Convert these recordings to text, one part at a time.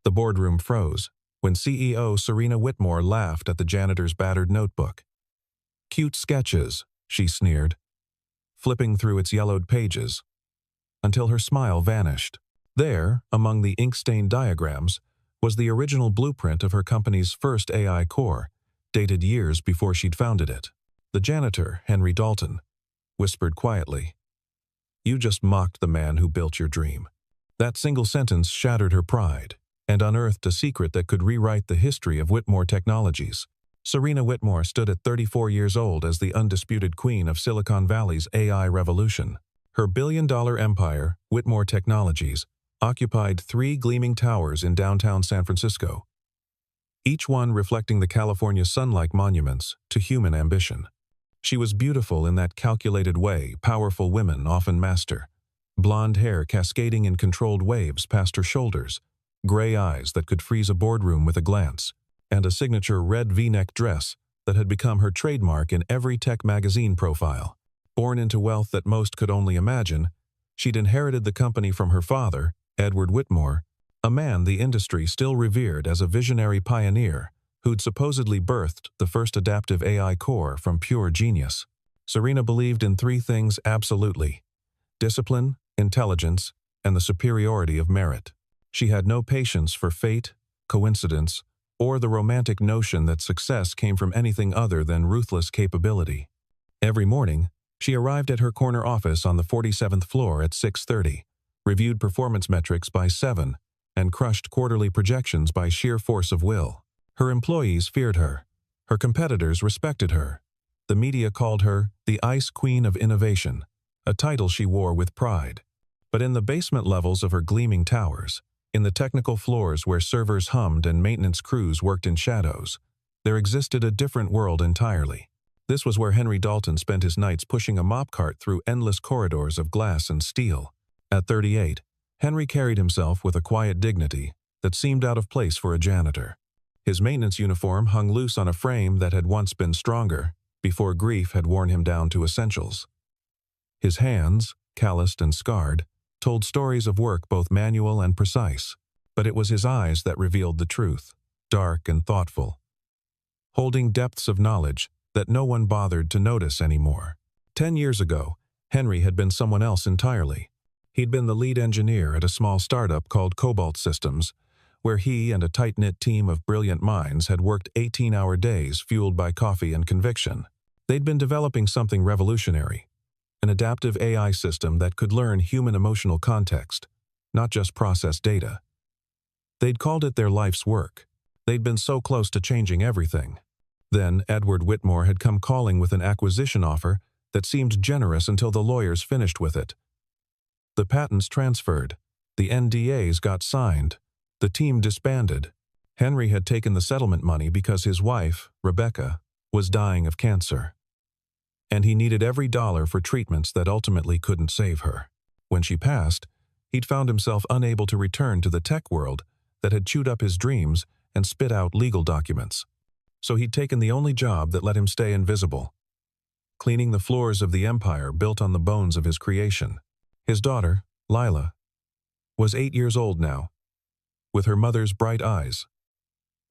The boardroom froze when CEO Serena Whitmore laughed at the janitor's battered notebook. "Cute sketches," she sneered, flipping through its yellowed pages, until her smile vanished. There, among the ink-stained diagrams, was the original blueprint of her company's first AI core, dated years before she'd founded it. The janitor, Henry Dalton, whispered quietly, "You just mocked the man who built your dream." That single sentence shattered her pride and unearthed a secret that could rewrite the history of Whitmore Technologies. Serena Whitmore stood at 34 years old as the undisputed queen of Silicon Valley's AI revolution. Her billion-dollar empire, Whitmore Technologies, occupied 3 gleaming towers in downtown San Francisco, each one reflecting the California sun-like monuments to human ambition. She was beautiful in that calculated way powerful women often master. Blonde hair cascading in controlled waves past her shoulders, gray eyes that could freeze a boardroom with a glance, and a signature red V-neck dress that had become her trademark in every tech magazine profile. Born into wealth that most could only imagine, she'd inherited the company from her father, Edward Whitmore, a man the industry still revered as a visionary pioneer who'd supposedly birthed the first adaptive AI core from pure genius. Serena believed in 3 things absolutely: discipline, intelligence, and the superiority of merit. She had no patience for fate, coincidence, or the romantic notion that success came from anything other than ruthless capability. Every morning, she arrived at her corner office on the 47th floor at 6:30, reviewed performance metrics by 7, and crushed quarterly projections by sheer force of will. Her employees feared her. Her competitors respected her. The media called her the Ice Queen of Innovation, a title she wore with pride. But in the basement levels of her gleaming towers, in the technical floors where servers hummed and maintenance crews worked in shadows, there existed a different world entirely. This was where Henry Dalton spent his nights pushing a mop cart through endless corridors of glass and steel. At 38, Henry carried himself with a quiet dignity that seemed out of place for a janitor. His maintenance uniform hung loose on a frame that had once been stronger, before grief had worn him down to essentials. His hands, calloused and scarred, told stories of work both manual and precise, but it was his eyes that revealed the truth, dark and thoughtful, holding depths of knowledge that no one bothered to notice anymore. 10 years ago, Henry had been someone else entirely. He'd been the lead engineer at a small startup called Cobalt Systems, where he and a tight-knit team of brilliant minds had worked 18-hour days fueled by coffee and conviction. They'd been developing something revolutionary, an adaptive AI system that could learn human emotional context, not just process data. They'd called it their life's work. They'd been so close to changing everything. Then Edward Whitmore had come calling with an acquisition offer that seemed generous until the lawyers finished with it. The patents transferred, the NDAs got signed, the team disbanded. Henry had taken the settlement money because his wife, Rebecca, was dying of cancer, and he needed every dollar for treatments that ultimately couldn't save her. When she passed, he'd found himself unable to return to the tech world that had chewed up his dreams and spit out legal documents. So he'd taken the only job that let him stay invisible, cleaning the floors of the empire built on the bones of his creation. His daughter, Lila, was 8 years old now, with her mother's bright eyes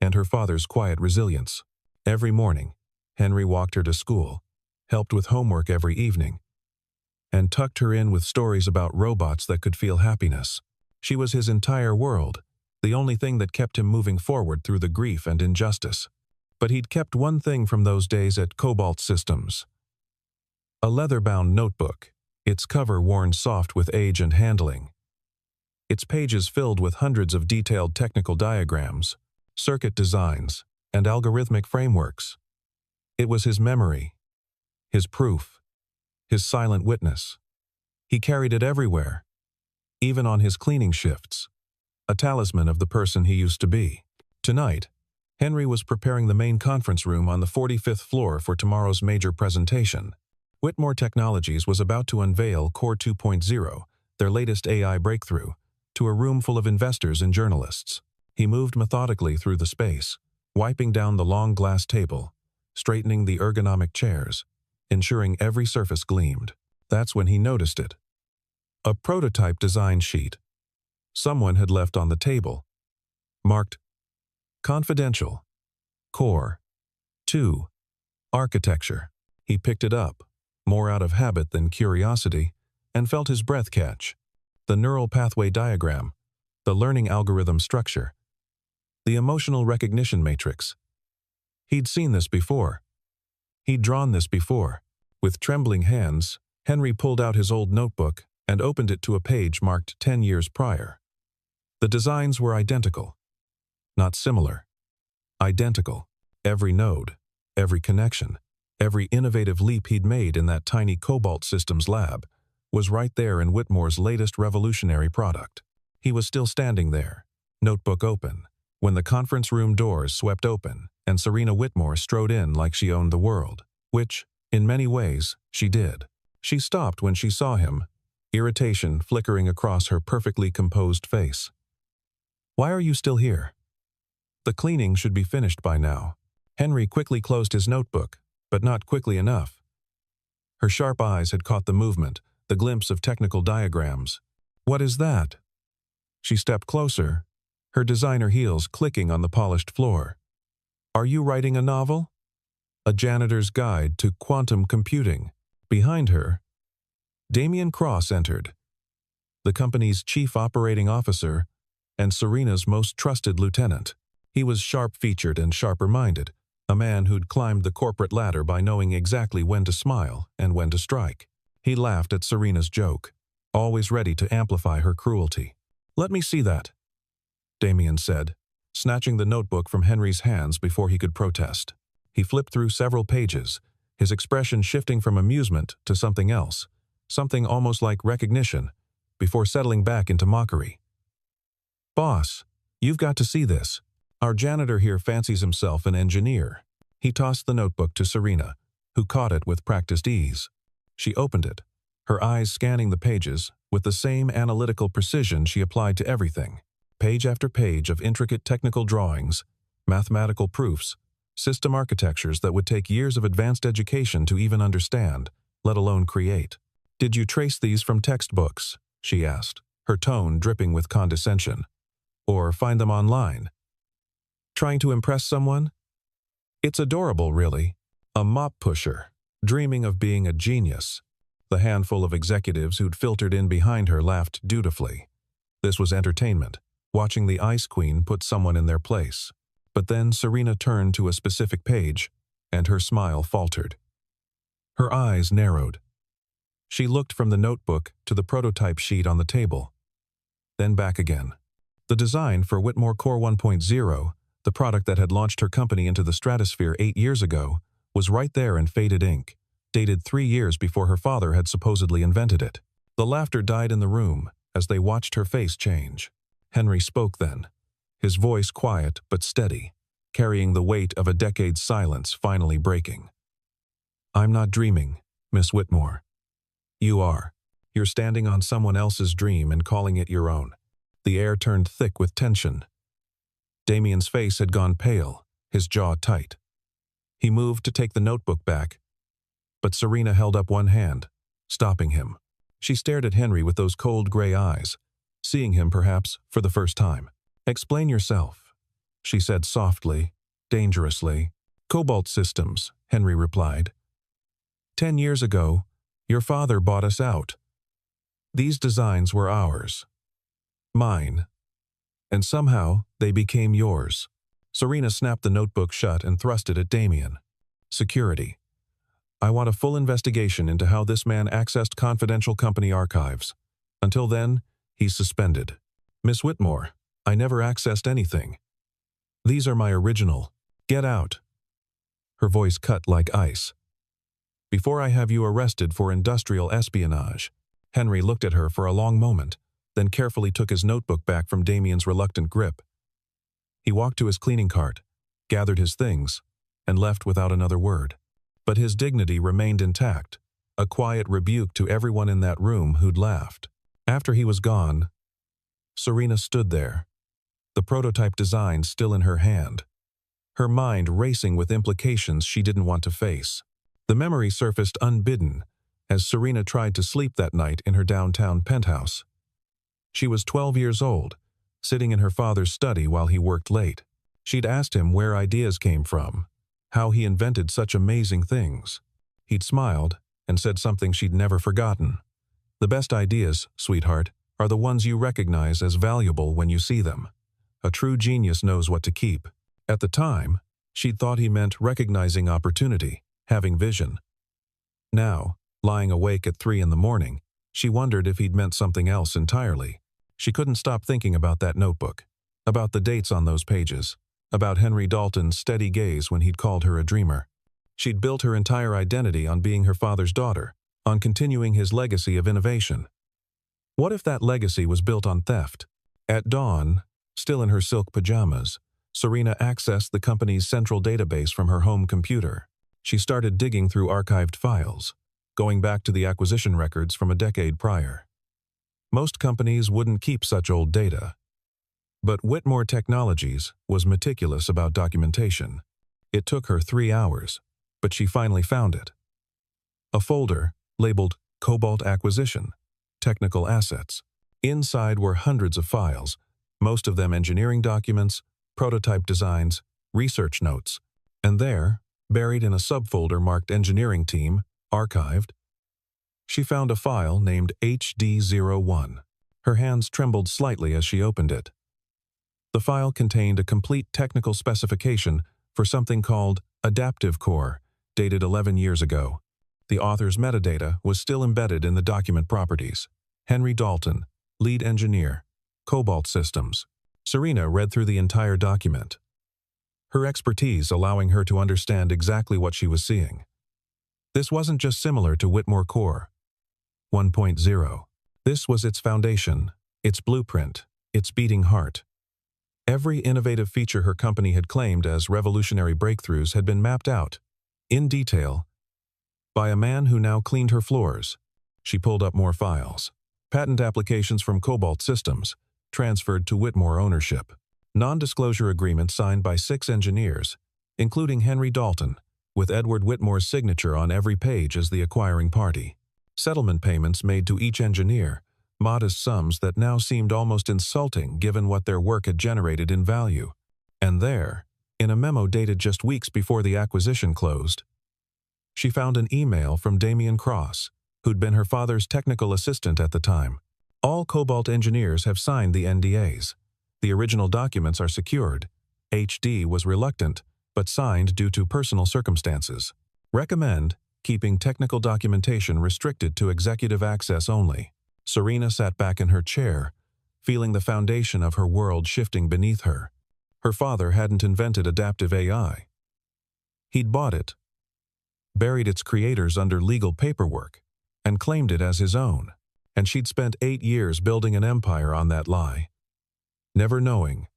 and her father's quiet resilience. Every morning, Henry walked her to school, helped with homework every evening, and tucked her in with stories about robots that could feel happiness. She was his entire world, the only thing that kept him moving forward through the grief and injustice. But he'd kept one thing from those days at Cobalt Systems: a leather-bound notebook, its cover worn soft with age and handling, its pages filled with hundreds of detailed technical diagrams, circuit designs, and algorithmic frameworks. It was his memory, his proof, his silent witness. He carried it everywhere, even on his cleaning shifts, a talisman of the person he used to be. Tonight, Henry was preparing the main conference room on the 45th floor for tomorrow's major presentation. Whitmore Technologies was about to unveil Core 2.0, their latest AI breakthrough, to a room full of investors and journalists. He moved methodically through the space, wiping down the long glass table, straightening the ergonomic chairs, ensuring every surface gleamed. That's when he noticed it. A prototype design sheet. Someone had left on the table. marked Confidential, Core, 2, Architecture. He picked it up, more out of habit than curiosity, and felt his breath catch. The neural pathway diagram, the learning algorithm structure, the emotional recognition matrix. He'd seen this before. He'd drawn this before. With trembling hands, Henry pulled out his old notebook and opened it to a page marked 10 years prior. The designs were identical. Not similar. Identical. Every node, every connection, every innovative leap he'd made in that tiny Cobalt Systems lab was right there in Whitmore's latest revolutionary product. He was still standing there, notebook open, when the conference room doors swept open and Serena Whitmore strode in like she owned the world, which, in many ways, she did. She stopped when she saw him, irritation flickering across her perfectly composed face. "Why are you still here?" "The cleaning should be finished by now." Henry quickly closed his notebook, but not quickly enough. Her sharp eyes had caught the movement, the glimpse of technical diagrams. "What is that?" She stepped closer, her designer heels clicking on the polished floor. "Are you writing a novel?" "A Janitor's Guide to Quantum Computing." Behind her, Damian Cross entered, the company's chief operating officer and Serena's most trusted lieutenant. He was sharp-featured and sharper-minded, a man who'd climbed the corporate ladder by knowing exactly when to smile and when to strike. He laughed at Serena's joke, always ready to amplify her cruelty. "Let me see that," Damian said, snatching the notebook from Henry's hands before he could protest. He flipped through several pages, his expression shifting from amusement to something else, something almost like recognition, before settling back into mockery. "Boss, you've got to see this. Our janitor here fancies himself an engineer." He tossed the notebook to Serena, who caught it with practiced ease. She opened it, her eyes scanning the pages with the same analytical precision she applied to everything. Page after page of intricate technical drawings, mathematical proofs, system architectures that would take years of advanced education to even understand, let alone create. "Did you trace these from textbooks?" she asked, her tone dripping with condescension. "Or find them online? Trying to impress someone?" "It's adorable, really. A mop pusher, dreaming of being a genius." The handful of executives who'd filtered in behind her laughed dutifully. This was entertainment, watching the Ice Queen put someone in their place. But then Serena turned to a specific page, and her smile faltered. Her eyes narrowed. She looked from the notebook to the prototype sheet on the table, then back again. The design for Whitmore Core 1.0, the product that had launched her company into the stratosphere 8 years ago, was right there in faded ink, dated 3 years before her father had supposedly invented it. The laughter died in the room as they watched her face change. Henry spoke then, his voice quiet but steady, carrying the weight of a decade's silence finally breaking. "I'm not dreaming, Miss Whitmore. You are. You're standing on someone else's dream and calling it your own." The air turned thick with tension. Damian's face had gone pale, his jaw tight. He moved to take the notebook back, but Serena held up one hand, stopping him. She stared at Henry with those cold gray eyes, seeing him perhaps for the first time. "Explain yourself," she said softly, dangerously. "Cobalt Systems," Henry replied. 10 years ago, your father bought us out. These designs were ours. Mine. And somehow they became yours." Serena snapped the notebook shut and thrust it at Damian. "Security. I want a full investigation into how this man accessed confidential company archives. Until then, he's suspended." "Miss Whitmore, I never accessed anything. These are my original. Get out." Her voice cut like ice. "Before I have you arrested for industrial espionage." Henry looked at her for a long moment, then carefully took his notebook back from Damian's reluctant grip. He walked to his cleaning cart, gathered his things, and left without another word. But his dignity remained intact, a quiet rebuke to everyone in that room who'd laughed. After he was gone, Serena stood there, the prototype design still in her hand, her mind racing with implications she didn't want to face. The memory surfaced unbidden as Serena tried to sleep that night in her downtown penthouse. She was 12 years old, sitting in her father's study while he worked late. She'd asked him where ideas came from, how he invented such amazing things. He'd smiled and said something she'd never forgotten. "The best ideas, sweetheart, are the ones you recognize as valuable when you see them. A true genius knows what to keep." At the time, she'd thought he meant recognizing opportunity, having vision. Now, lying awake at 3 in the morning, she wondered if he'd meant something else entirely. She couldn't stop thinking about that notebook, about the dates on those pages, about Henry Dalton's steady gaze when he'd called her a dreamer. She'd built her entire identity on being her father's daughter, on continuing his legacy of innovation. What if that legacy was built on theft? At dawn, still in her silk pajamas, Serena accessed the company's central database from her home computer. She started digging through archived files, going back to the acquisition records from a decade prior. Most companies wouldn't keep such old data. But Whitmore Technologies was meticulous about documentation. It took her 3 hours, but she finally found it. A folder labeled Cobalt Acquisition, Technical Assets. Inside were hundreds of files, most of them engineering documents, prototype designs, research notes, and there, buried in a subfolder marked Engineering Team, Archived, she found a file named HD01. Her hands trembled slightly as she opened it. The file contained a complete technical specification for something called Adaptive Core, dated 11 years ago. The author's metadata was still embedded in the document properties. Henry Dalton, lead engineer, Cobalt Systems. Serena read through the entire document, her expertise allowing her to understand exactly what she was seeing. This wasn't just similar to Whitmore Core 1.0. This was its foundation, its blueprint, its beating heart. Every innovative feature her company had claimed as revolutionary breakthroughs had been mapped out, in detail, by a man who now cleaned her floors. She pulled up more files. Patent applications from Cobalt Systems, transferred to Whitmore ownership. Non-disclosure agreements signed by 6 engineers, including Henry Dalton, with Edward Whitmore's signature on every page as the acquiring party. Settlement payments made to each engineer, modest sums that now seemed almost insulting given what their work had generated in value. And there, in a memo dated just weeks before the acquisition closed, she found an email from Damian Cross, who'd been her father's technical assistant at the time. "All Cobalt engineers have signed the NDAs. The original documents are secured. HD was reluctant, but signed due to personal circumstances. Recommend keeping technical documentation restricted to executive access only." Serena sat back in her chair, feeling the foundation of her world shifting beneath her. Her father hadn't invented adaptive AI. He'd bought it, buried its creators under legal paperwork, and claimed it as his own. And she'd spent 8 years building an empire on that lie. Never knowing,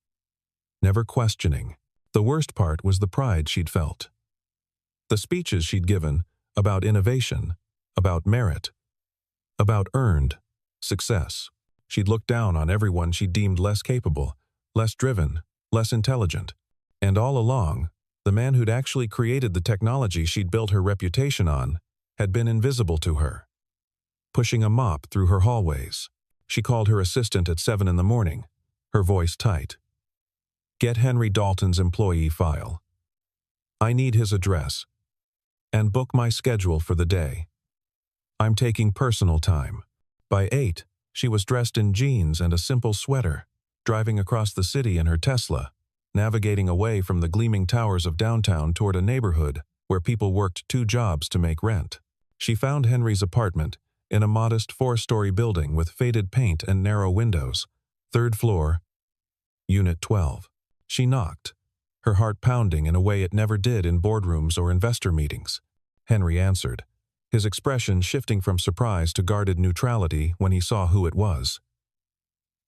never questioning. The worst part was the pride she'd felt. The speeches she'd given about innovation, about merit, about earned success. She'd looked down on everyone she deemed less capable, less driven, less intelligent. And all along, the man who'd actually created the technology she'd built her reputation on had been invisible to her. Pushing a mop through her hallways, she called her assistant at 7 in the morning, her voice tight. "Get Henry Dalton's employee file. I need his address. And book my schedule for the day. I'm taking personal time." By 8, she was dressed in jeans and a simple sweater, driving across the city in her Tesla, navigating away from the gleaming towers of downtown toward a neighborhood where people worked 2 jobs to make rent. She found Henry's apartment in a modest 4-story building with faded paint and narrow windows. 3rd floor, Unit 12. She knocked, her heart pounding in a way it never did in boardrooms or investor meetings. Henry answered, his expression shifting from surprise to guarded neutrality when he saw who it was.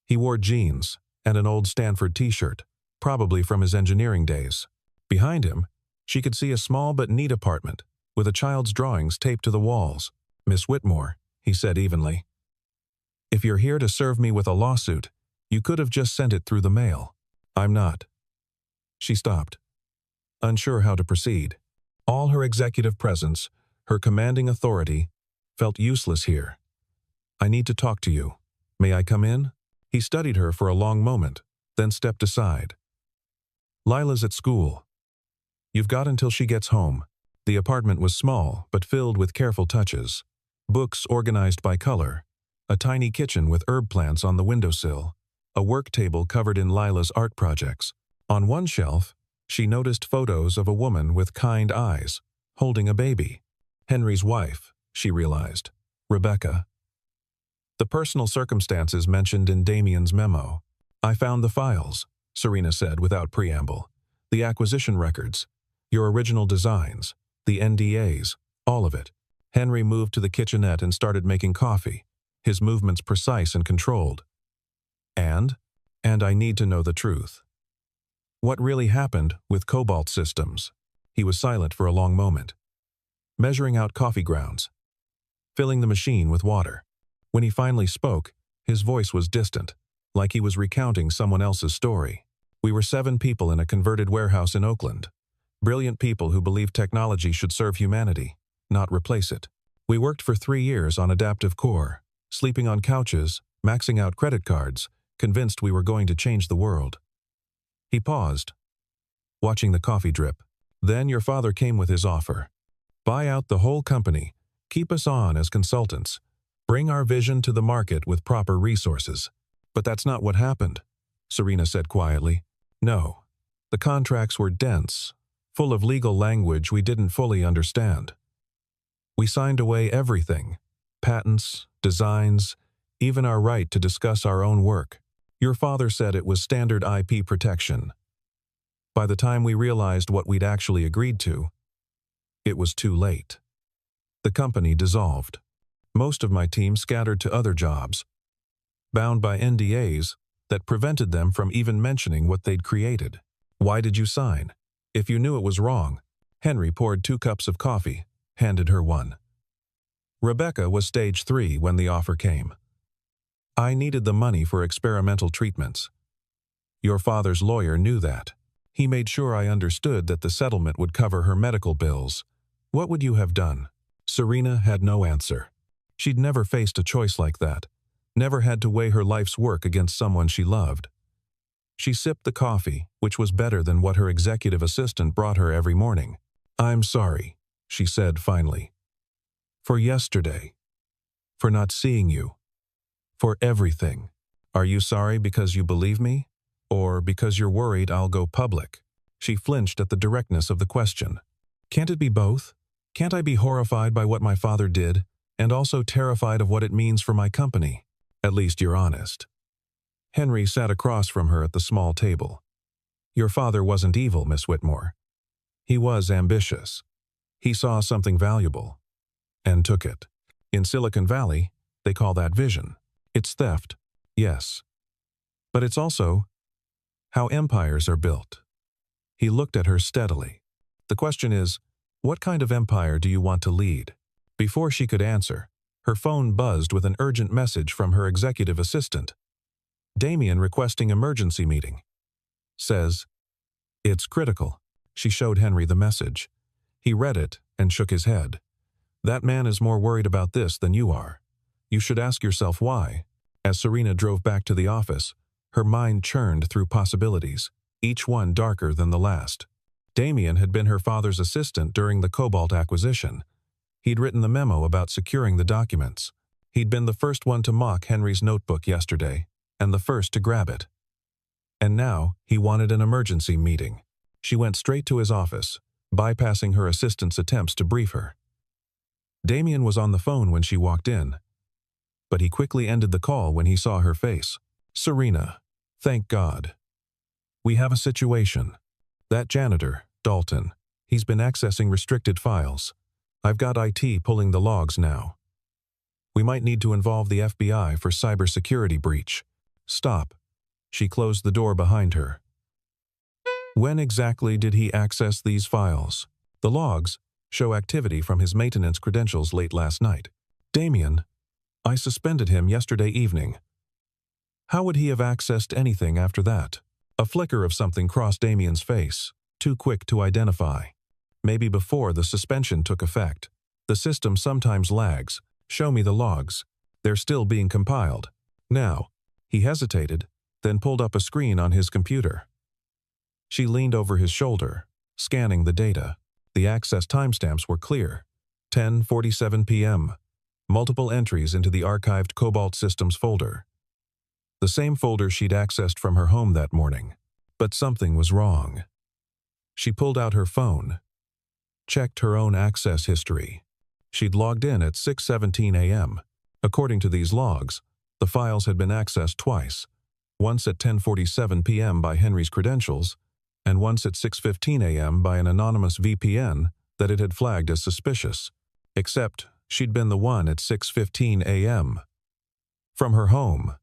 He wore jeans and an old Stanford t-shirt, probably from his engineering days. Behind him, she could see a small but neat apartment, with a child's drawings taped to the walls. "Miss Whitmore," he said evenly, "if you're here to serve me with a lawsuit, you could have just sent it through the mail. I'm not." She stopped, unsure how to proceed. All her executive presence, her commanding authority, felt useless here. "I need to talk to you. May I come in?" He studied her for a long moment, then stepped aside. Lila's at school. You've got until she gets home. The apartment was small, but filled with careful touches. Books organized by color, a tiny kitchen with herb plants on the windowsill, a work table covered in Lila's art projects. On one shelf, she noticed photos of a woman with kind eyes, holding a baby. Henry's wife, she realized. Rebecca. The personal circumstances mentioned in Damien's memo. I found the files, Serena said without preamble. The acquisition records, your original designs, the NDAs, all of it. Henry moved to the kitchenette and started making coffee, his movements precise and controlled. And I need to know the truth. What really happened with Cobalt Systems? He was silent for a long moment, measuring out coffee grounds, filling the machine with water. When he finally spoke, his voice was distant, like he was recounting someone else's story. We were 7 people in a converted warehouse in Oakland. Brilliant people who believed technology should serve humanity, not replace it. We worked for 3 years on Adaptive Core, sleeping on couches, maxing out credit cards, convinced we were going to change the world. He paused, watching the coffee drip. Then your father came with his offer. Buy out the whole company, keep us on as consultants, bring our vision to the market with proper resources. But that's not what happened, Serena said quietly. No, the contracts were dense, full of legal language we didn't fully understand. We signed away everything, patents, designs, even our right to discuss our own work. Your father said it was standard IP protection. By the time we realized what we'd actually agreed to, it was too late. The company dissolved. Most of my team scattered to other jobs, bound by NDAs that prevented them from even mentioning what they'd created. Why did you sign? If you knew it was wrong. Henry poured 2 cups of coffee, handed her one. Rebecca was stage 3 when the offer came. I needed the money for experimental treatments. Your father's lawyer knew that. He made sure I understood that the settlement would cover her medical bills. What would you have done? Serena had no answer. She'd never faced a choice like that, never had to weigh her life's work against someone she loved. She sipped the coffee, which was better than what her executive assistant brought her every morning. I'm sorry, she said finally. For yesterday. For not seeing you. For everything. Are you sorry because you believe me? Or because you're worried I'll go public? She flinched at the directness of the question. Can't it be both? Can't I be horrified by what my father did, and also terrified of what it means for my company? At least you're honest. Henry sat across from her at the small table. Your father wasn't evil, Miss Whitmore. He was ambitious. He saw something valuable, and took it. In Silicon Valley, they call that vision. It's theft, yes. But it's also how empires are built. He looked at her steadily. The question is, what kind of empire do you want to lead? Before she could answer, her phone buzzed with an urgent message from her executive assistant. Damien requesting emergency meeting. Says, it's critical. She showed Henry the message. He read it and shook his head. That man is more worried about this than you are. You should ask yourself why. As Serena drove back to the office, her mind churned through possibilities, each one darker than the last. Damien had been her father's assistant during the Cobalt acquisition. He'd written the memo about securing the documents. He'd been the first one to mock Henry's notebook yesterday, and the first to grab it. And now, he wanted an emergency meeting. She went straight to his office, bypassing her assistant's attempts to brief her. Damien was on the phone when she walked in, but he quickly ended the call when he saw her face. Serena, thank God. We have a situation. That janitor, Dalton, he's been accessing restricted files. I've got IT pulling the logs now. We might need to involve the FBI for cybersecurity breach. Stop. She closed the door behind her. When exactly did he access these files? The logs show activity from his maintenance credentials late last night. Damien, I suspended him yesterday evening. How would he have accessed anything after that? A flicker of something crossed Damien's face, too quick to identify. Maybe before the suspension took effect. The system sometimes lags. Show me the logs. They're still being compiled. Now, he hesitated, then pulled up a screen on his computer. She leaned over his shoulder, scanning the data. The access timestamps were clear. 10:47 p.m. Multiple entries into the archived Cobalt Systems folder. The same folder she'd accessed from her home that morning. But something was wrong. She pulled out her phone, checked her own access history. She'd logged in at 6:17 a.m. According to these logs, the files had been accessed twice, once at 10:47 p.m. by Henry's credentials, and once at 6:15 a.m. by an anonymous VPN that it had flagged as suspicious, except she'd been the one at 6:15 a.m. From her home.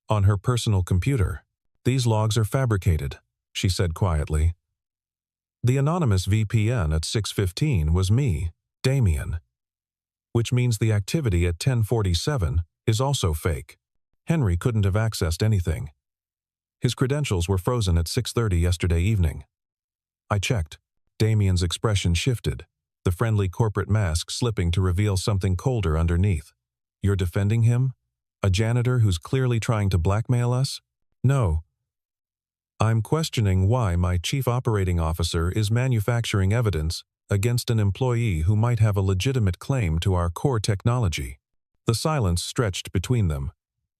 On her personal computer. "These logs are fabricated," she said quietly. "The anonymous VPN at 6:15 was me, Damien. Which means the activity at 10:47 is also fake. Henry couldn't have accessed anything. His credentials were frozen at 6:30 yesterday evening." I checked. Damien's expression shifted, the friendly corporate mask slipping to reveal something colder underneath. "You're defending him? A janitor who's clearly trying to blackmail us?" "No. I'm questioning why my chief operating officer is manufacturing evidence against an employee who might have a legitimate claim to our core technology." The silence stretched between them,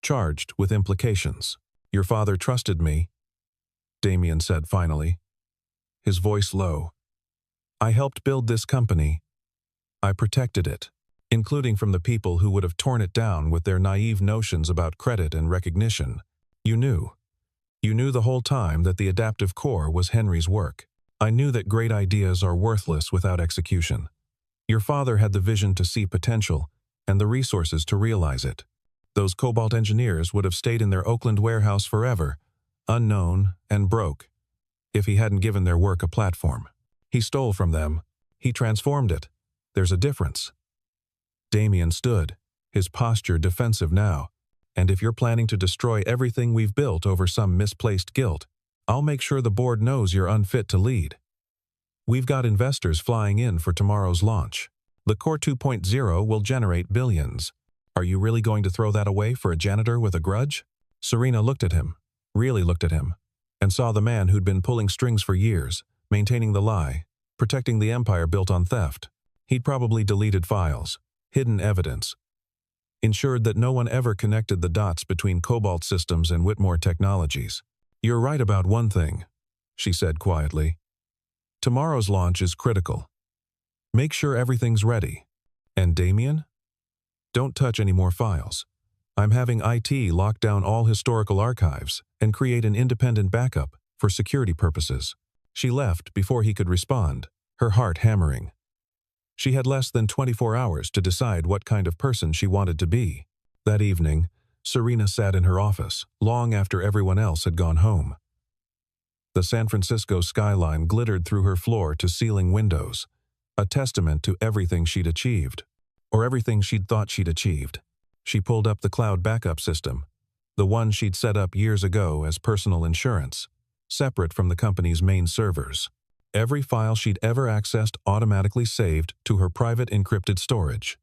charged with implications. "Your father trusted me," Damien said finally, his voice low. "I helped build this company. I protected it, including from the people who would have torn it down with their naive notions about credit and recognition. You knew. You knew the whole time that the adaptive core was Henry's work. I knew that great ideas are worthless without execution. Your father had the vision to see potential and the resources to realize it. Those Cobalt engineers would have stayed in their Oakland warehouse forever, unknown and broke, if he hadn't given their work a platform. He stole from them. He transformed it. There's a difference." Damien stood, his posture defensive now. "And if you're planning to destroy everything we've built over some misplaced guilt, I'll make sure the board knows you're unfit to lead. We've got investors flying in for tomorrow's launch. The Core 2.0 will generate billions. Are you really going to throw that away for a janitor with a grudge?" Serena looked at him, really looked at him, and saw the man who'd been pulling strings for years, maintaining the lie, protecting the empire built on theft. He'd probably deleted files, hidden evidence, ensured that no one ever connected the dots between Cobalt Systems and Whitmore Technologies. "You're right about one thing," she said quietly. "Tomorrow's launch is critical. Make sure everything's ready. And Damien? Don't touch any more files. I'm having IT lock down all historical archives and create an independent backup for security purposes." She left before he could respond, her heart hammering. She had less than 24 hours to decide what kind of person she wanted to be. That evening, Serena sat in her office, long after everyone else had gone home. The San Francisco skyline glittered through her floor-to-ceiling windows, a testament to everything she'd achieved, or everything she'd thought she'd achieved. She pulled up the cloud backup system, the one she'd set up years ago as personal insurance, separate from the company's main servers. Every file she'd ever accessed automatically saved to her private encrypted storage,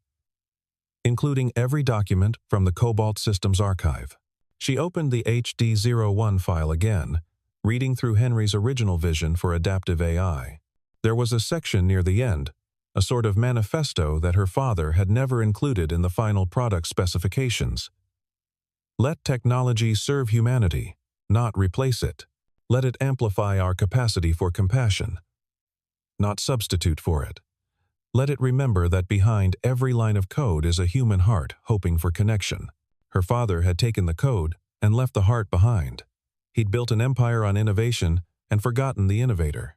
including every document from the Cobalt Systems archive. She opened the HD-01 file again, reading through Henry's original vision for adaptive AI. There was a section near the end, a sort of manifesto that her father had never included in the final product specifications. "Let technology serve humanity, not replace it. Let it amplify our capacity for compassion, not substitute for it. Let it remember that behind every line of code is a human heart hoping for connection." Her father had taken the code and left the heart behind. He'd built an empire on innovation and forgotten the innovator.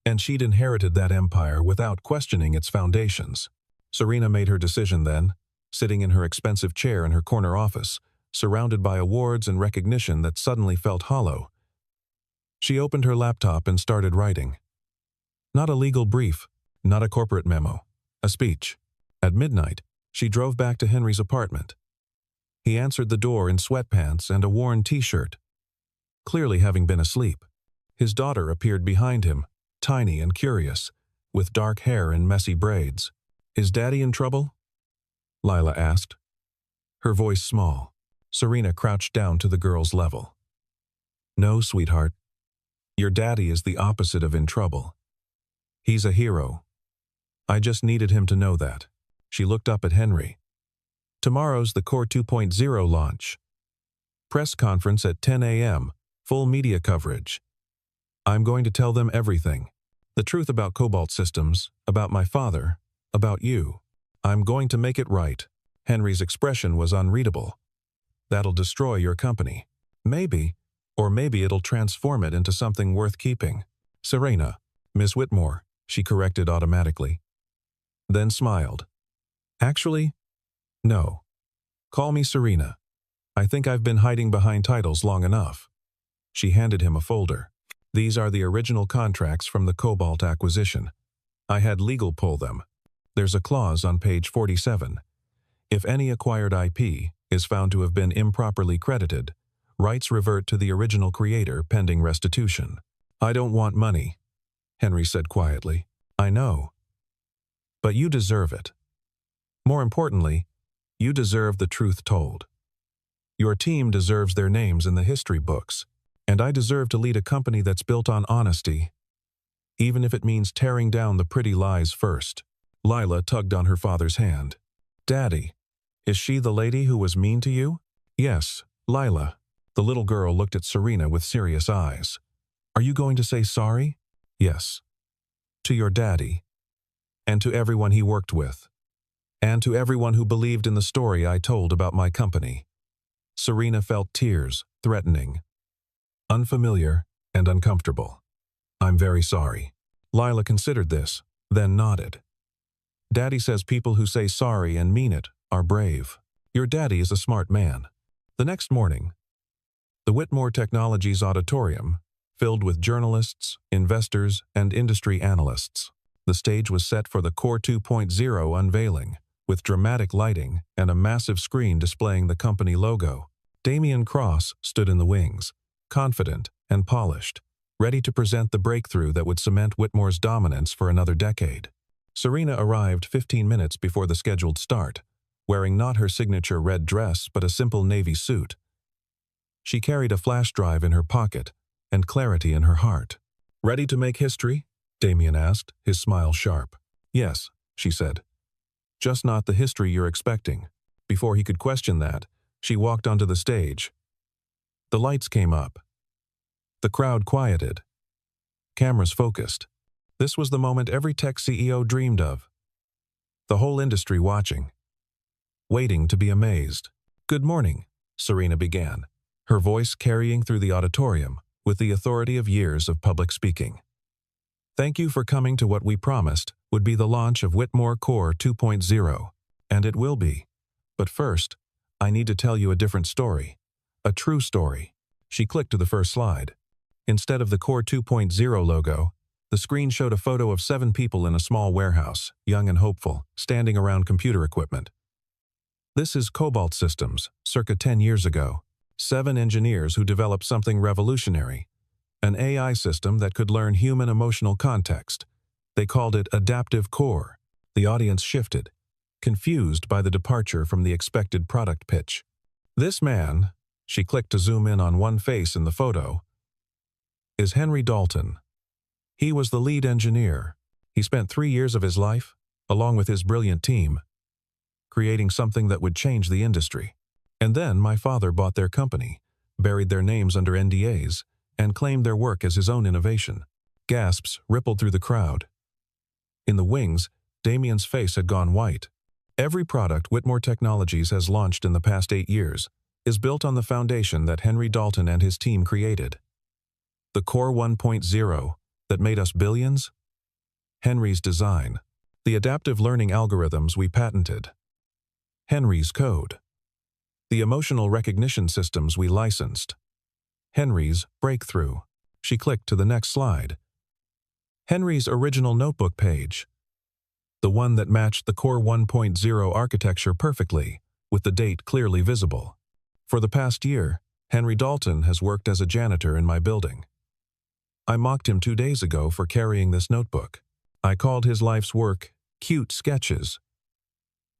And she'd inherited that empire without questioning its foundations. Serena made her decision then, sitting in her expensive chair in her corner office, surrounded by awards and recognition that suddenly felt hollow. She opened her laptop and started writing. Not a legal brief, not a corporate memo, a speech. At midnight, she drove back to Henry's apartment. He answered the door in sweatpants and a worn t-shirt, clearly having been asleep. His daughter appeared behind him, tiny and curious, with dark hair and messy braids. "Is Daddy in trouble?" Lila asked, her voice small. Serena crouched down to the girl's level. No, sweetheart. Your daddy is the opposite of in trouble. He's a hero. I just needed him to know that. She looked up at Henry. Tomorrow's the Core 2.0 launch. Press conference at 10 a.m., full media coverage. I'm going to tell them everything. The truth about Cobalt Systems, about my father, about you. I'm going to make it right. Henry's expression was unreadable. That'll destroy your company. Maybe, or maybe it'll transform it into something worth keeping. Serena, Miss Whitmore, she corrected automatically. Then smiled. Actually, no. Call me Serena. I think I've been hiding behind titles long enough. She handed him a folder. These are the original contracts from the Cobalt acquisition. I had legal pull them. There's a clause on page 47. If any acquired IP is found to have been improperly credited, rights revert to the original creator pending restitution. I don't want money, Henry said quietly. I know. But you deserve it. More importantly, you deserve the truth told. Your team deserves their names in the history books, and I deserve to lead a company that's built on honesty, even if it means tearing down the pretty lies first. Lila tugged on her father's hand. Daddy, is she the lady who was mean to you? Yes, Lila. The little girl looked at Serena with serious eyes. Are you going to say sorry? Yes. To your daddy. And to everyone he worked with. And to everyone who believed in the story I told about my company. Serena felt tears, threatening. Unfamiliar and uncomfortable. I'm very sorry. Lila considered this, then nodded. Daddy says people who say sorry and mean it are brave. Your daddy is a smart man. The next morning, the Whitmore Technologies auditorium, filled with journalists, investors, and industry analysts. The stage was set for the Core 2.0 unveiling, with dramatic lighting and a massive screen displaying the company logo. Damian Cross stood in the wings, confident and polished, ready to present the breakthrough that would cement Whitmore's dominance for another decade. Serena arrived 15 minutes before the scheduled start, wearing not her signature red dress but a simple navy suit. She carried a flash drive in her pocket and clarity in her heart. Ready to make history? Damian asked, his smile sharp. Yes, she said. Just not the history you're expecting. Before he could question that, she walked onto the stage. The lights came up. The crowd quieted. Cameras focused. This was the moment every tech CEO dreamed of. The whole industry watching. Waiting to be amazed. Good morning, Serena began, her voice carrying through the auditorium with the authority of years of public speaking. Thank you for coming to what we promised would be the launch of Whitmore Core 2.0, and it will be. But first, I need to tell you a different story. A true story. She clicked to the first slide. Instead of the Core 2.0 logo, the screen showed a photo of 7 people in a small warehouse, young and hopeful, standing around computer equipment. This is Cobalt Systems, circa 10 years ago. 7 engineers who developed something revolutionary. An AI system that could learn human emotional context. They called it Adaptive Core. The audience shifted, confused by the departure from the expected product pitch. This man, she clicked to zoom in on one face in the photo, is Henry Dalton. He was the lead engineer. He spent 3 years of his life, along with his brilliant team, creating something that would change the industry. And then my father bought their company, buried their names under NDAs, and claimed their work as his own innovation. Gasps rippled through the crowd. In the wings, Damian's face had gone white. Every product Whitmore Technologies has launched in the past 8 years is built on the foundation that Henry Dalton and his team created. The Core 1.0 that made us billions? Henry's design. The adaptive learning algorithms we patented. Henry's code. The emotional recognition systems we licensed. Henry's breakthrough. She clicked to the next slide. Henry's original notebook page. The one that matched the Core 1.0 architecture perfectly, with the date clearly visible. For the past year, Henry Dalton has worked as a janitor in my building. I mocked him 2 days ago for carrying this notebook. I called his life's work cute sketches.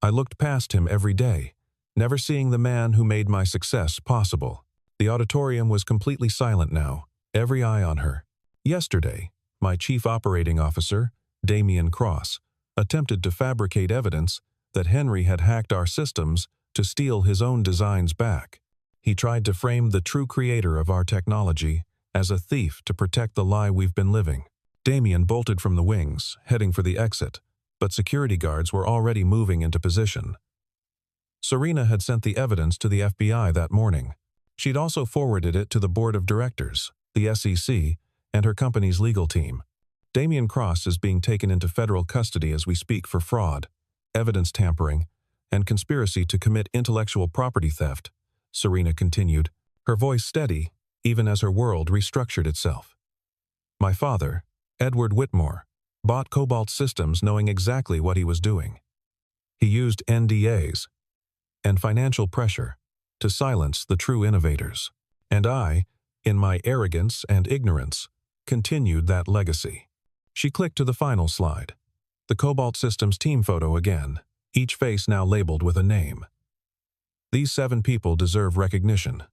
I looked past him every day, never seeing the man who made my success possible. The auditorium was completely silent now, every eye on her. Yesterday, my chief operating officer, Damian Cross, attempted to fabricate evidence that Henry had hacked our systems to steal his own designs back. He tried to frame the true creator of our technology as a thief to protect the lie we've been living. Damian bolted from the wings, heading for the exit, but security guards were already moving into position. Serena had sent the evidence to the FBI that morning. She'd also forwarded it to the board of directors, the SEC, and her company's legal team. Damian Cross is being taken into federal custody as we speak for fraud, evidence tampering, and conspiracy to commit intellectual property theft, Serena continued, her voice steady, even as her world restructured itself. My father, Edward Whitmore, bought Cobalt Systems knowing exactly what he was doing. He used NDAs and financial pressure to silence the true innovators. And I, in my arrogance and ignorance, continued that legacy. She clicked to the final slide. The Cobalt Systems team photo again, each face now labeled with a name. These 7 people deserve recognition.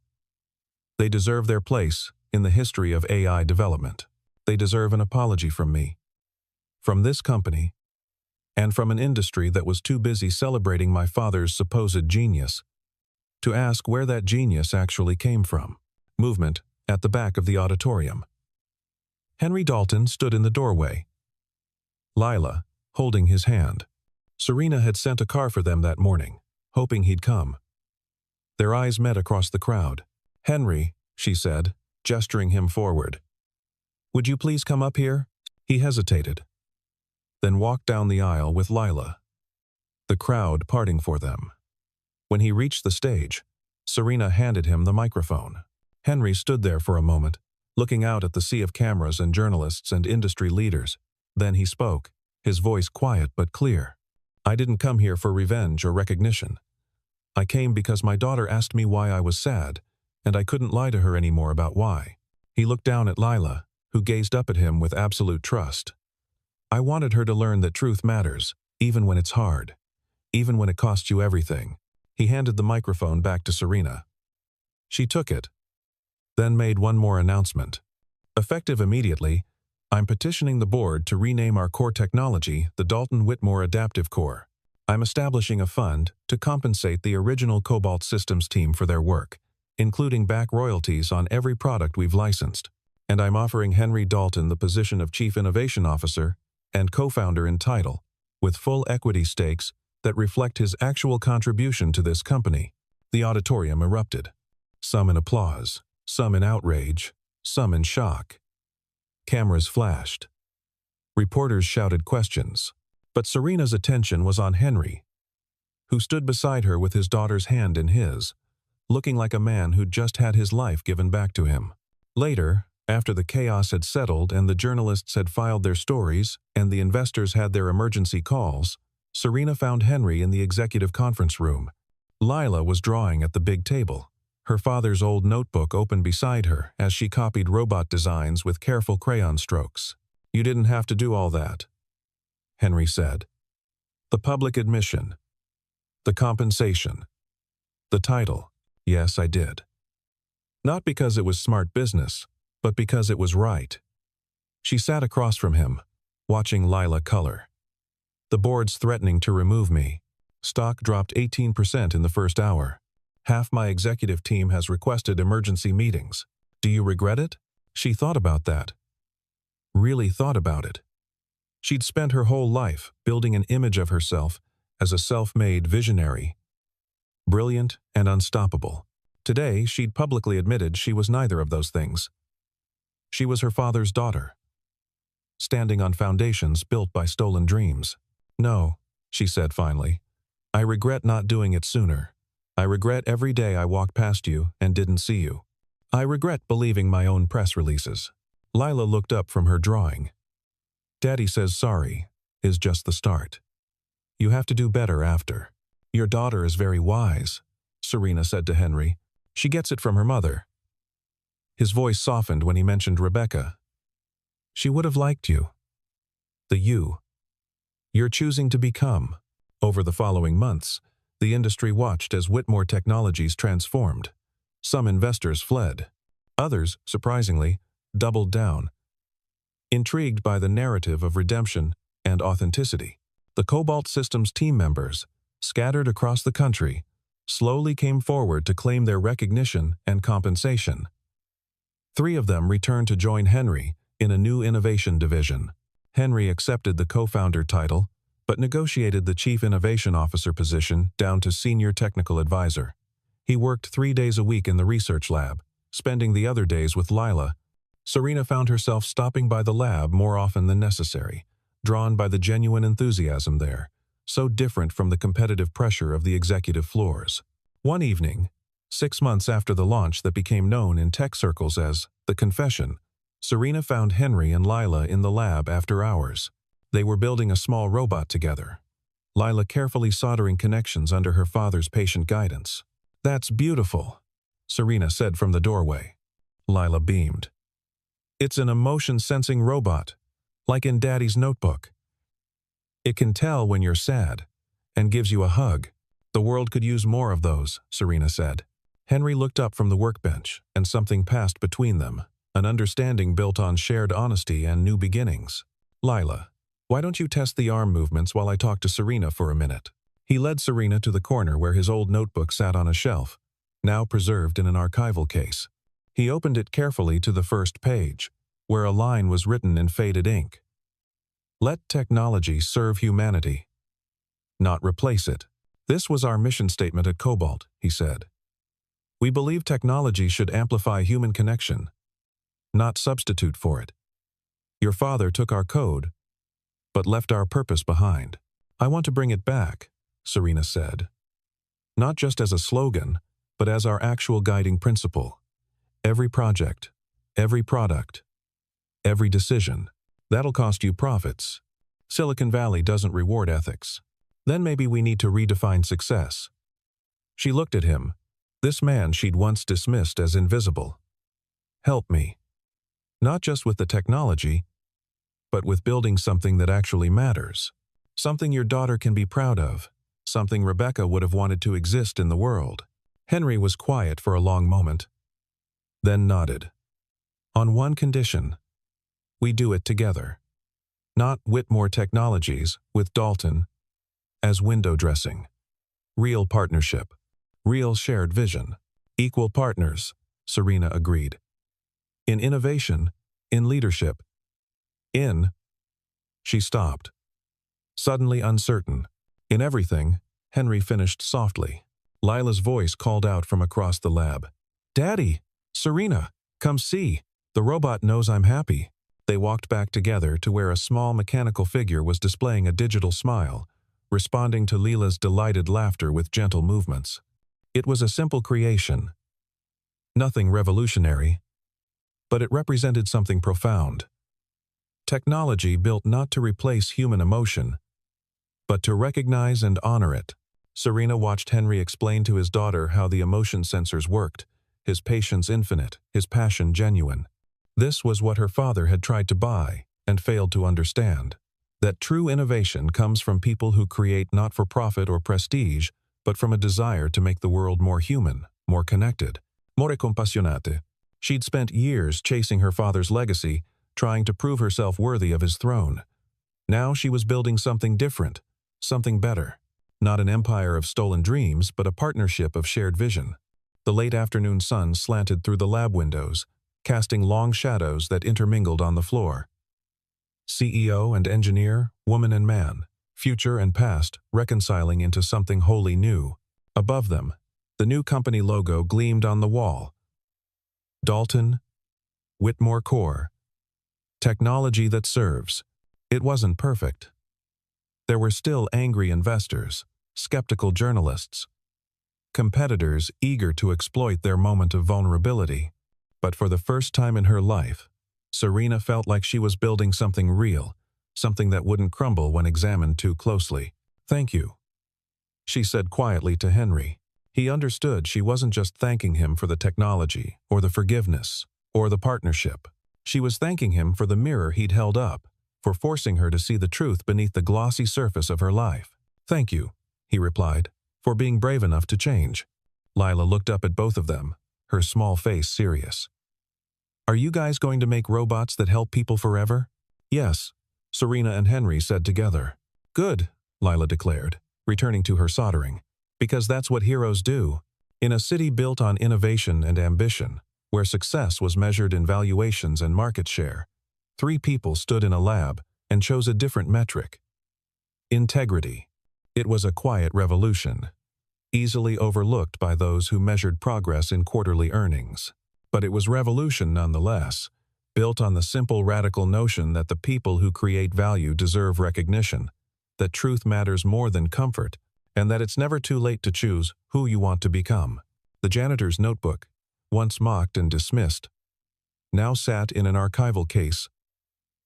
They deserve their place in the history of AI development. They deserve an apology from me, from this company, and from an industry that was too busy celebrating my father's supposed genius to ask where that genius actually came from. Movement at the back of the auditorium. Henry Dalton stood in the doorway, Lila holding his hand. Serena had sent a car for them that morning, hoping he'd come. Their eyes met across the crowd. Henry, she said, gesturing him forward. Would you please come up here? He hesitated, then walked down the aisle with Lila, the crowd parting for them. When he reached the stage, Serena handed him the microphone. Henry stood there for a moment, looking out at the sea of cameras and journalists and industry leaders. Then he spoke, his voice quiet but clear. I didn't come here for revenge or recognition. I came because my daughter asked me why I was sad, and I couldn't lie to her anymore about why. He looked down at Lila, who gazed up at him with absolute trust. I wanted her to learn that truth matters, even when it's hard, even when it costs you everything. He handed the microphone back to Serena. She took it, then made one more announcement. Effective immediately, I'm petitioning the board to rename our core technology the Dalton Whitmore Adaptive Core. I'm establishing a fund to compensate the original Cobalt Systems team for their work, including back royalties on every product we've licensed. And I'm offering Henry Dalton the position of Chief Innovation Officer and co-founder in title, with full equity stakes that reflect his actual contribution to this company. The auditorium erupted, some in applause, some in outrage, some in shock. Cameras flashed. Reporters shouted questions, but Serena's attention was on Henry, who stood beside her with his daughter's hand in his, looking like a man who'd just had his life given back to him. Later, after the chaos had settled and the journalists had filed their stories and the investors had their emergency calls, Serena found Henry in the executive conference room. Lila was drawing at the big table, her father's old notebook open beside her as she copied robot designs with careful crayon strokes. You didn't have to do all that, Henry said. The public admission, the compensation, the title. Yes, I did. Not because it was smart business, but because it was right. She sat across from him, watching Lila color. The board's threatening to remove me. Stock dropped 18% in the first hour. Half my executive team has requested emergency meetings. Do you regret it? She thought about that. Really thought about it. She'd spent her whole life building an image of herself as a self-made visionary, brilliant and unstoppable. Today, she'd publicly admitted she was neither of those things. She was her father's daughter, standing on foundations built by stolen dreams. No, she said finally. I regret not doing it sooner. I regret every day I walked past you and didn't see you. I regret believing my own press releases. Lila looked up from her drawing. Daddy says sorry is just the start. You have to do better after. Your daughter is very wise, Serena said to Henry. She gets it from her mother. His voice softened when he mentioned Rebecca. She would have liked you. The you you're choosing to become. Over the following months, the industry watched as Whitmore Technologies transformed. Some investors fled. Others, surprisingly, doubled down, intrigued by the narrative of redemption and authenticity. The Cobalt Systems team members, scattered across the country, slowly came forward to claim their recognition and compensation. 3 of them returned to join Henry in a new innovation division. Henry accepted the co-founder title, but negotiated the Chief Innovation Officer position down to Senior Technical Advisor. He worked 3 days a week in the research lab, spending the other days with Lila. Serena found herself stopping by the lab more often than necessary, drawn by the genuine enthusiasm there, so different from the competitive pressure of the executive floors. One evening, 6 months after the launch that became known in tech circles as The Confession, Serena found Henry and Lila in the lab after hours. They were building a small robot together, Lila carefully soldering connections under her father's patient guidance. "That's beautiful," Serena said from the doorway. Lila beamed. "It's an emotion-sensing robot, like in Daddy's notebook. It can tell when you're sad and gives you a hug. The world could use more of those," Serena said. Henry looked up from the workbench, and something passed between them, an understanding built on shared honesty and new beginnings. "Lila, why don't you test the arm movements while I talk to Serena for a minute?" He led Serena to the corner where his old notebook sat on a shelf, now preserved in an archival case. He opened it carefully to the first page, where a line was written in faded ink. "Let technology serve humanity, not replace it. This was our mission statement at Cobalt," he said. "We believe technology should amplify human connection, not substitute for it. Your father took our code, but left our purpose behind. I want to bring it back," Serena said. "Not just as a slogan, but as our actual guiding principle. Every project, every product, every decision. That'll cost you profits. Silicon Valley doesn't reward ethics. Then maybe we need to redefine success." She looked at him, this man she'd once dismissed as invisible. "Help me. Not just with the technology, but with building something that actually matters. Something your daughter can be proud of. Something Rebecca would have wanted to exist in the world." Henry was quiet for a long moment, then nodded. "On one condition. We do it together. Not Whitmore Technologies, with Dalton, as window dressing. Real partnership. Real shared vision. Equal partners," Serena agreed. "In innovation, in leadership, in—" She stopped, suddenly uncertain. "In everything," Henry finished softly. Lila's voice called out from across the lab. "Daddy! Serena! Come see! The robot knows I'm happy." They walked back together to where a small mechanical figure was displaying a digital smile, responding to Lila's delighted laughter with gentle movements. It was a simple creation. Nothing revolutionary, but it represented something profound. Technology built not to replace human emotion, but to recognize and honor it. Serena watched Henry explain to his daughter how the emotion sensors worked, his patience infinite, his passion genuine. This was what her father had tried to buy and failed to understand. That true innovation comes from people who create not for profit or prestige, but from a desire to make the world more human, more connected, more compassionate. She'd spent years chasing her father's legacy, trying to prove herself worthy of his throne. Now she was building something different, something better. Not an empire of stolen dreams, but a partnership of shared vision. The late afternoon sun slanted through the lab windows, casting long shadows that intermingled on the floor. CEO and engineer, woman and man, future and past reconciling into something wholly new. Above them, the new company logo gleamed on the wall. Dalton, Whitmore Core. Technology that serves. It wasn't perfect. There were still angry investors, skeptical journalists, competitors eager to exploit their moment of vulnerability. But for the first time in her life, Serena felt like she was building something real, something that wouldn't crumble when examined too closely. "Thank you," she said quietly to Henry. He understood she wasn't just thanking him for the technology, or the forgiveness, or the partnership. She was thanking him for the mirror he'd held up, for forcing her to see the truth beneath the glossy surface of her life. "Thank you," he replied, "for being brave enough to change." Lila looked up at both of them, her small face serious. "Are you guys going to make robots that help people forever?" "Yes," Serena and Henry said together. "Good," Lila declared, returning to her soldering. "Because that's what heroes do." In a city built on innovation and ambition, where success was measured in valuations and market share, 3 people stood in a lab and chose a different metric: integrity. It was a quiet revolution, easily overlooked by those who measured progress in quarterly earnings. But it was revolution nonetheless, built on the simple radical notion that the people who create value deserve recognition, that truth matters more than comfort, and that it's never too late to choose who you want to become. The janitor's notebook, once mocked and dismissed, now sat in an archival case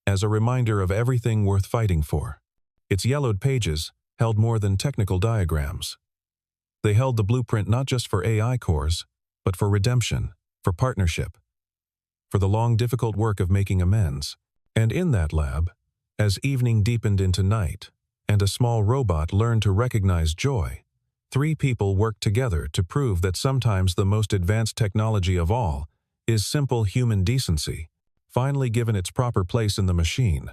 as a reminder of everything worth fighting for. Its yellowed pages held more than technical diagrams. They held the blueprint not just for AI cores, but for redemption, for partnership, for the long, difficult work of making amends. And in that lab, as evening deepened into night, and a small robot learned to recognize joy, 3 people worked together to prove that sometimes the most advanced technology of all is simple human decency, finally given its proper place in the machine.